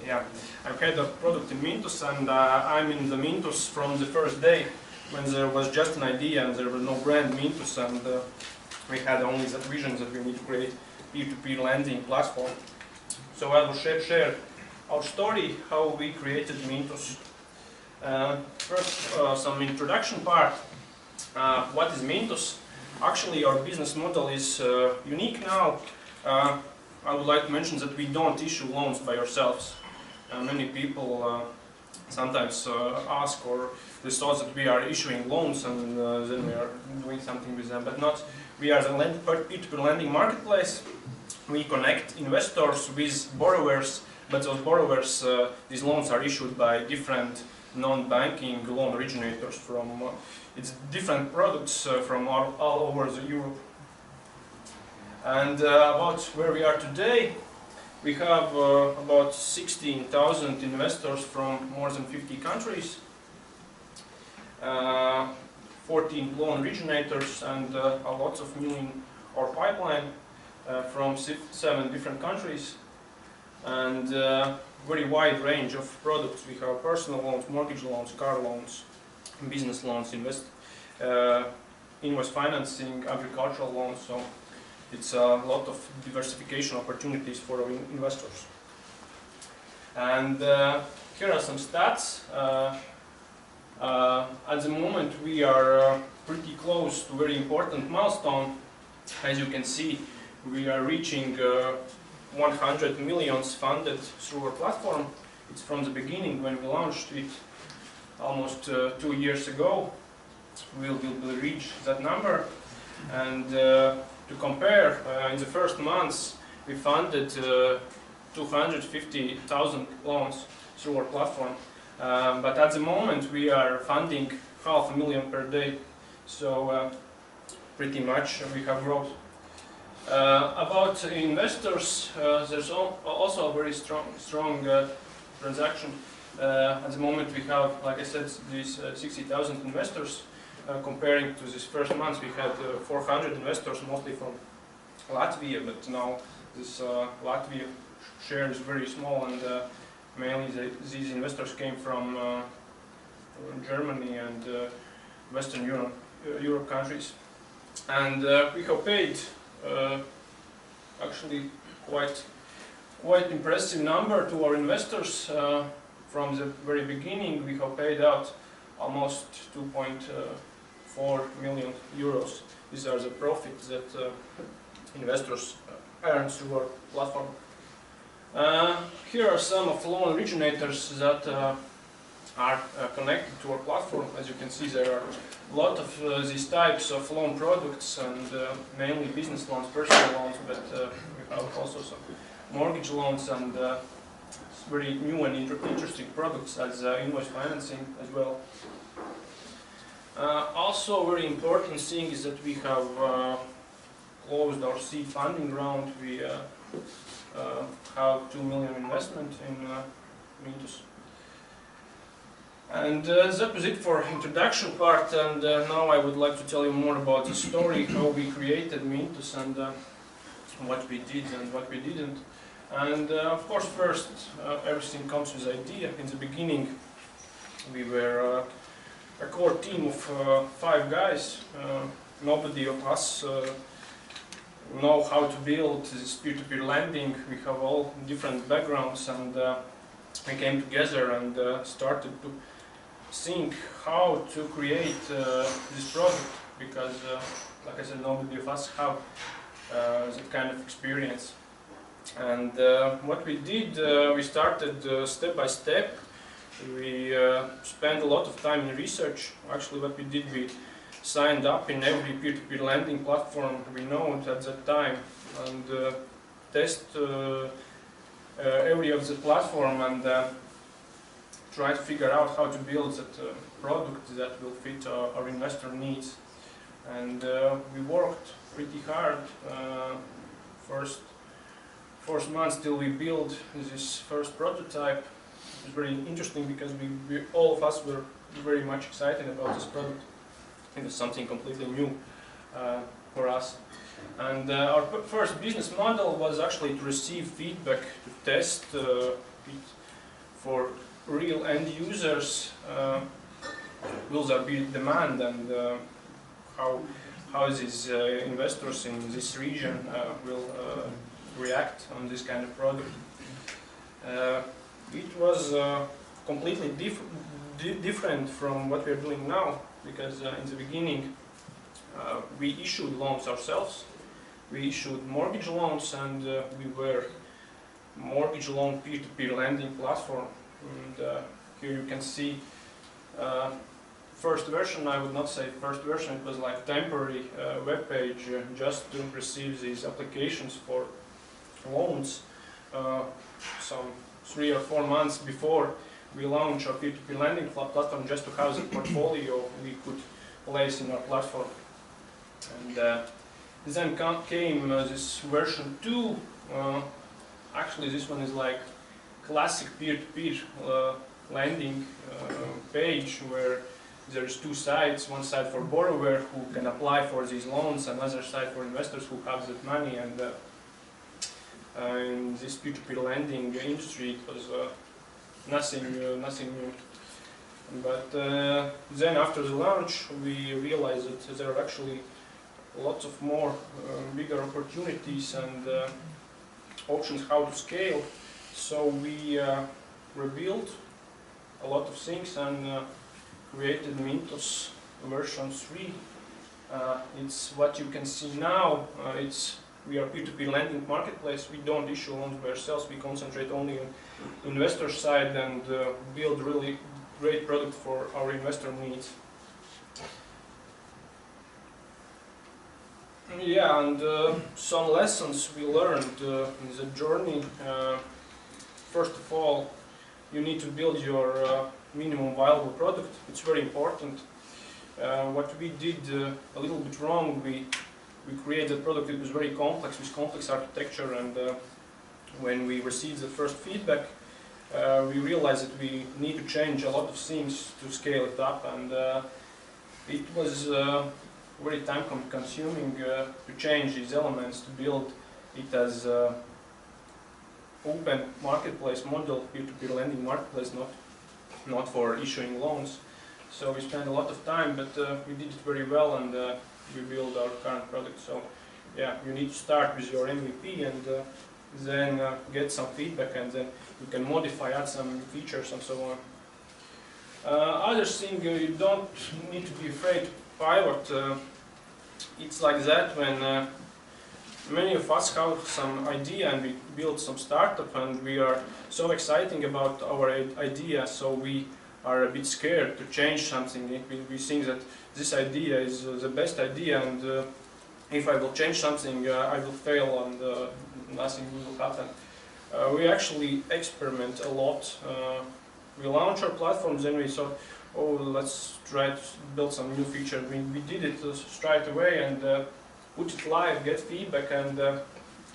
Yeah, I'm head of product in Mintos, and I'm in the Mintos from the first day, when there was just an idea and there was no brand Mintos, and we had only that vision that we need to create peer-to-peer lending platform. So I will share our story, how we created Mintos. First, some introduction part. What is Mintos? Actually, our business model is unique now. I would like to mention that we don't issue loans by ourselves. Many people sometimes ask, or they thought that we are issuing loans and then we are doing something with them, but not. We are the peer-to-peer lending marketplace. We connect investors with borrowers, but those borrowers, these loans are issued by different non-banking loan originators from it's different products from all over Europe. And about where we are today, we have about 16,000 investors from more than 50 countries, 14 loan originators, and a lot of new in our pipeline from 7 different countries, and very wide range of products. We have personal loans, mortgage loans, car loans, business loans, invoice financing, agricultural loans. So it's a lot of diversification opportunities for our investors. And here are some stats. At the moment we are pretty close to a very important milestone. As you can see, we are reaching 100 millions funded through our platform. It's from the beginning when we launched it almost 2 years ago. We will reach that number. And to compare, in the first months we funded 250,000 loans through our platform. But at the moment we are funding 500,000 per day. So pretty much we have growth. About investors, there's also a very strong transaction. At the moment we have, like I said, these 60,000 investors. Comparing to this first month, we had 400 investors, mostly from Latvia, but now this Latvia share is very small, and mainly these investors came from Germany and Western Europe countries. And we have paid actually quite impressive number to our investors. From the very beginning we have paid out almost 2.4 million euros. These are the profits that investors earn through our platform. Here are some of the loan originators that are connected to our platform. As you can see, there are a lot of these types of loan products, and mainly business loans, personal loans, but we have also some mortgage loans and very new and interesting products as invoice financing as well. Also, a very important thing is that we have closed our seed funding round. We have 2 million investment in Mintos. And that was it for introduction part, and now I would like to tell you more about the story, how we created Mintos, and what we did and what we didn't. And of course, first, everything comes with idea. In the beginning, we were a core team of 5 guys. Nobody of us know how to build this peer-to-peer lending. We have all different backgrounds, and we came together and started to think how to create this product, because, like I said, nobody of us have that kind of experience. And what we did, we started step by step. We spent a lot of time in research. Actually, what we did, we signed up in every peer-to-peer lending platform we know at that time, and test every of the platform, and try to figure out how to build that product that will fit our investor needs. And we worked pretty hard. First months till we built this first prototype. It was very interesting because all of us were very much excited about this product. It was something completely new for us. And our first business model was actually to receive feedback, to test it for real end users, will there be demand, and how these investors in this region will react on this kind of product. It was completely different from what we are doing now, because in the beginning we issued loans ourselves. We issued mortgage loans, and we were mortgage loan peer-to-peer lending platform. And here you can see first version. I would not say first version, it was like temporary web page just to receive these applications for loans. Some 3 or 4 months before we launched our peer-to-peer lending platform, just to have the portfolio we could place in our platform. And then came this version 2. Actually, this one is like classic peer-to-peer lending page, where there's 2 sides. One side for borrower who can apply for these loans, another side for investors who have that money. And in this peer-to-peer lending industry, it was nothing new. But then after the launch, we realized that there are actually lots of more bigger opportunities and options how to scale. So we rebuilt a lot of things and created Mintos version 3. It's what you can see now. We are peer-to-peer lending marketplace. We don't issue loans by ourselves. We concentrate only on investor side and build really great product for our investor needs. Yeah, and some lessons we learned in the journey. First of all, you need to build your minimum viable product. It's very important. What we did a little bit wrong, we created a product that was very complex, with complex architecture, and when we received the first feedback, we realized that we need to change a lot of things to scale it up, and it was very time consuming to change these elements, to build it as open marketplace model, peer-to-peer lending marketplace, not for issuing loans. So we spent a lot of time, but we did it very well, and we built our current product. So yeah, you need to start with your MVP, and then get some feedback, and then you can modify, add some features and so on. Other thing, you don't need to be afraid to pivot. It's like that when many of us have some idea and we build some startup, and we are so exciting about our idea, so we are a bit scared to change something. We think that this idea is the best idea, and if I will change something, I will fail, and nothing will happen. We actually experiment a lot. We launch our platform, then we thought, oh, let's try to build some new feature. We did it straight away and put it live, get feedback, and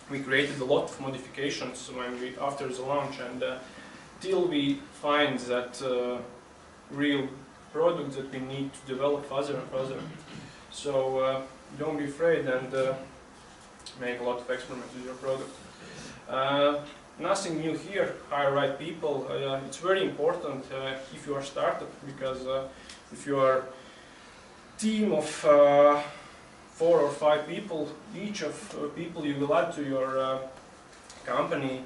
we created a lot of modifications after the launch, and till we find that real product that we need to develop further and further. So don't be afraid, and make a lot of experiments with your product. Nothing new here. Hire right people. It's very important if you are a startup, because if you are a team of 4 or 5 people, each of people you will add to your company,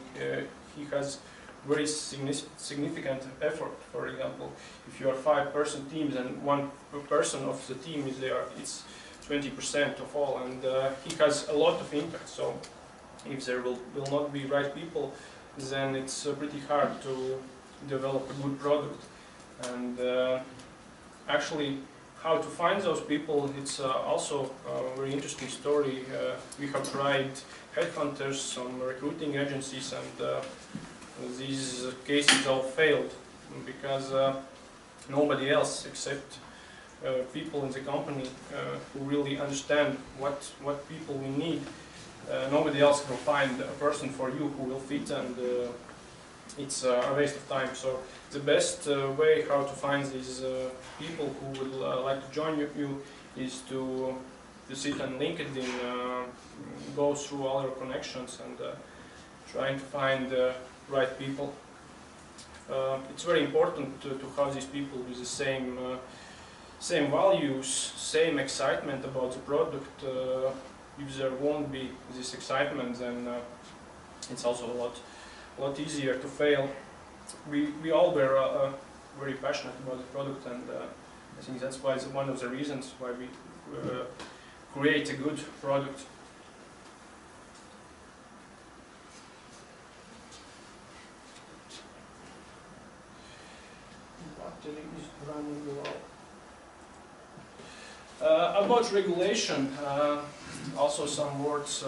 he has very significant effort. For example, if you are 5-person teams and 1 person of the team is there, it's 20% of all, and he has a lot of impact. So if there will not be right people, then it's pretty hard to develop a good product. And actually, how to find those people, it's also a very interesting story. We have tried headhunters, some recruiting agencies, and these cases all failed, because nobody else except people in the company who really understand what people we need. Nobody else will find a person for you who will fit, and it's a waste of time. So the best way how to find these people who would like to join you is to sit on LinkedIn, go through all your connections, and trying to find the right people. it's very important to have these people with the same values, same excitement about the product. If there won't be this excitement, then it's also a lot easier to fail. We all were very passionate about the product, and I think that's why it's one of the reasons why we create a good product. Battery is running low. About regulation, also some words.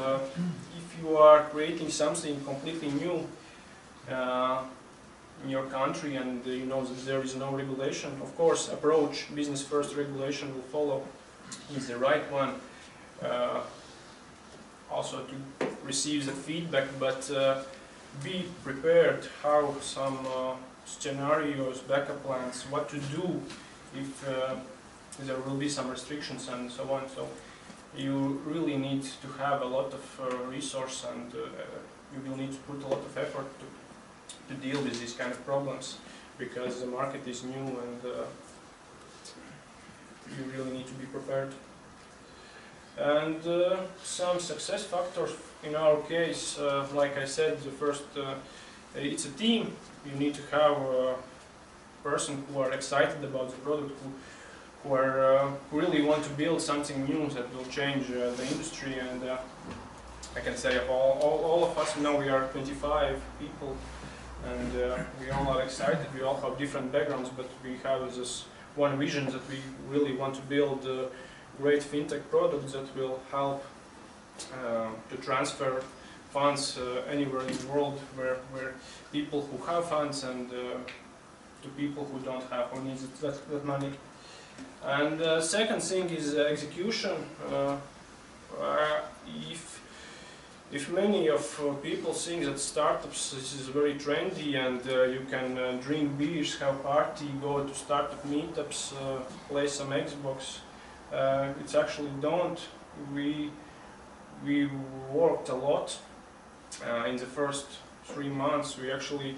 If you are creating something completely new in your country and you know that there is no regulation, of course, approach business first regulation will follow is the right one. Also to receive the feedback, but be prepared how some scenarios, backup plans, what to do if there will be some restrictions and so on. So you really need to have a lot of resource, and you will need to put a lot of effort to deal with these kind of problems, because the market is new and you really need to be prepared. And some success factors in our case, like I said, the first, it's a team. You need to have a person who are excited about the product, who really want to build something new that will change the industry. And I can say all of us, now we are 25 people, and we all are excited. We all have different backgrounds, but we have this one vision that we really want to build a great fintech product that will help to transfer funds anywhere in the world where people who have funds, and to people who don't have, who need that money. And second thing is execution. If many of people think that startups this is very trendy and you can drink beers, have party, go to startup meetups, play some Xbox, it's actually don't. We worked a lot in the first 3 months. We actually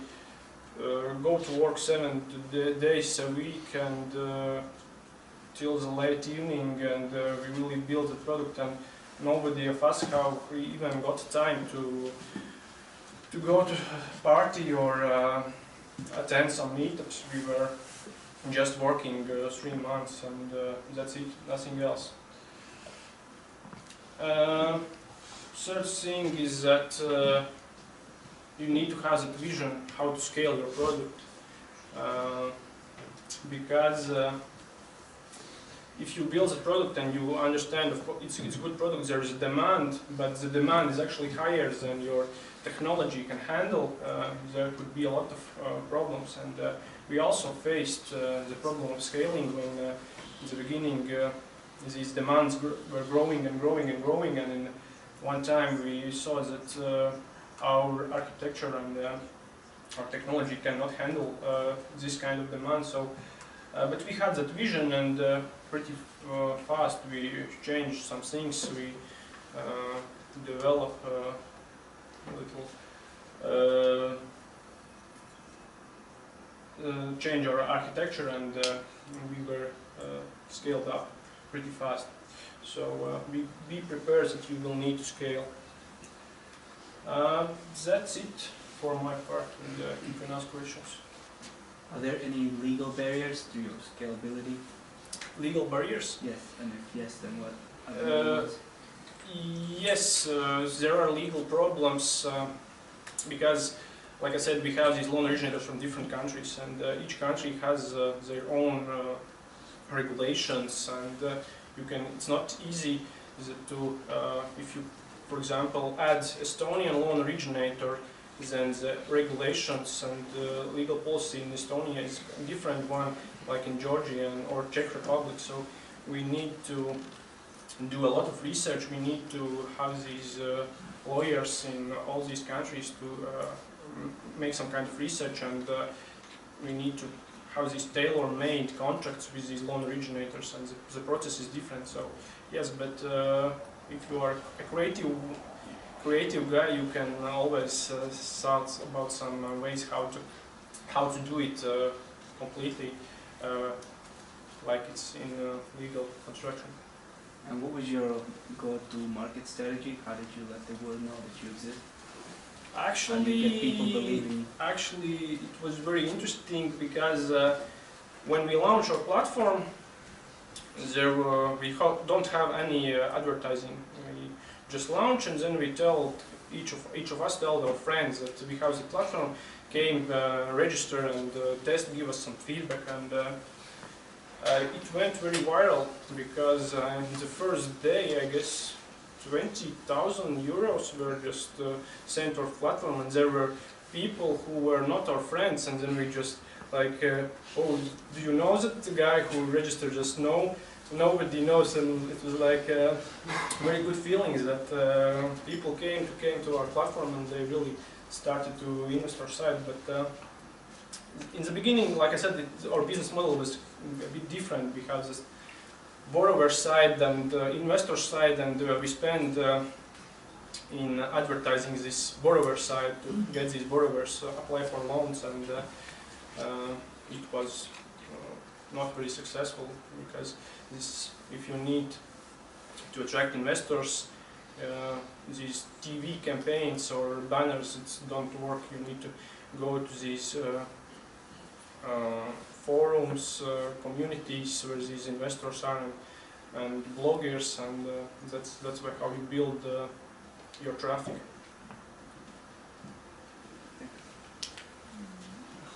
go to work 7 days a week and till the late evening, and we really built the product, and nobody of us have even got time to go to party or attend some meetups. We were just working 3 months, and that's it, nothing else. Third thing is that you need to have that vision how to scale your product, because if you build a product and you understand, of course, it's a good product, there is a demand, but the demand is actually higher than your technology can handle, there could be a lot of problems. And we also faced the problem of scaling when in the beginning these demands were growing and growing and growing, and in one time we saw that our architecture and our technology cannot handle this kind of demand. So, but we had that vision, and pretty fast we changed some things. We developed a little, change our architecture, and we were scaled up pretty fast. So be prepared that you will need to scale. That's it for my part, and you can ask questions. Are there any legal barriers to your scalability? Legal barriers? Yes, and if yes, then what are the yes, there are legal problems because, like I said, we have these loan originators from different countries, and each country has their own regulations, and you can. It's not easy to if you, for example, add Estonian loan originator, then the regulations and the legal policy in Estonia is a different one, like in Georgia or Czech Republic. So we need to do a lot of research. We need to have these lawyers in all these countries to make some kind of research, and we need to have these tailor-made contracts with these loan originators, and the process is different. So yes, but if you are a creative guy, you can always thought about some ways how how to do it completely like it's in legal construction. And what was your go-to market strategy? How did you let the world know that you exist? How did you get people believing? Actually, it was very interesting because when we launched our platform, we don't have any advertising. We just launch and then we tell each of us tell our friends that we have the platform, came, register and test, give us some feedback, and it went very viral because in the first day, I guess 20,000 euros were just sent to our platform, and there were people who were not our friends, and then we just like, oh, do you know that the guy who registered? Just no, nobody knows, and it was like very good feelings that people came to our platform and they really started to invest our side. But in the beginning, like I said, our business model was a bit different because this borrower side and investor side, and we spend in advertising this borrower side to get these borrowers apply for loans, and it was not very successful because if you need to attract investors, these TV campaigns or banners, it don't work. You need to go to these forums, communities where these investors are, and bloggers, and that's how you build your traffic.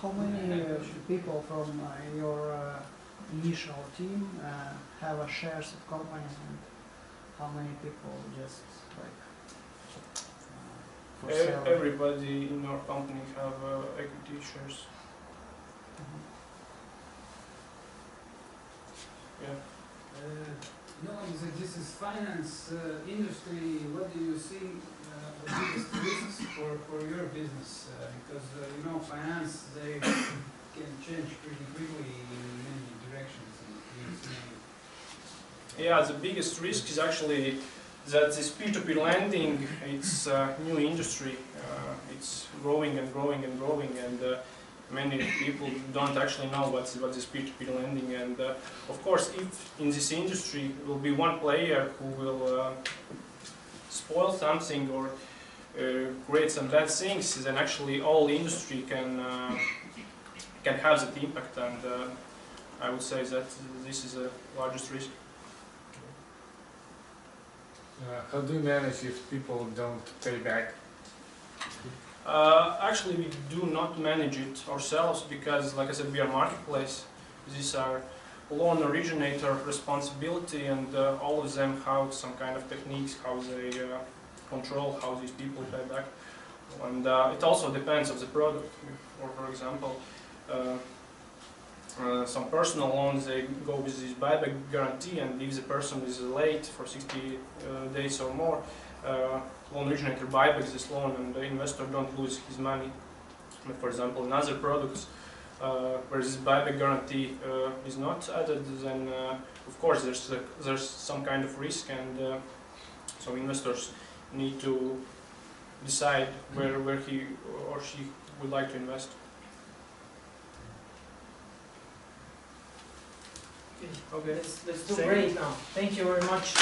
How many people from your initial team have shares of companies, and how many people just like for sale? Everybody in our company have equity shares. Yeah. This is finance industry. What do you see the biggest risks for your business? Because finance, they can change pretty quickly in many directions. Yeah, the biggest risk is actually that this P2P lending, it's a new industry. It's growing and growing and growing, and many people don't actually know what is P2P lending. And of course, if in this industry will be one player who will spoil something or create some bad things, then actually all industry can have that impact. And I would say that this is the largest risk. How do you manage if people don't pay back? Actually, we do not manage it ourselves because, like I said, we are marketplace. These are loan originator responsibility, and all of them have some kind of techniques how they control how these people pay back. And it also depends on the product. Or, for example, some personal loans, they go with this buyback guarantee, and if the person is late for 60 days or more, loan originator buybacks this loan, and the investor don't lose his money. For example, in other products where this buyback guarantee is not added, then of course there's some kind of risk, and so investors need to decide where he or she would like to invest. Okay, let's do break now. Thank you very much.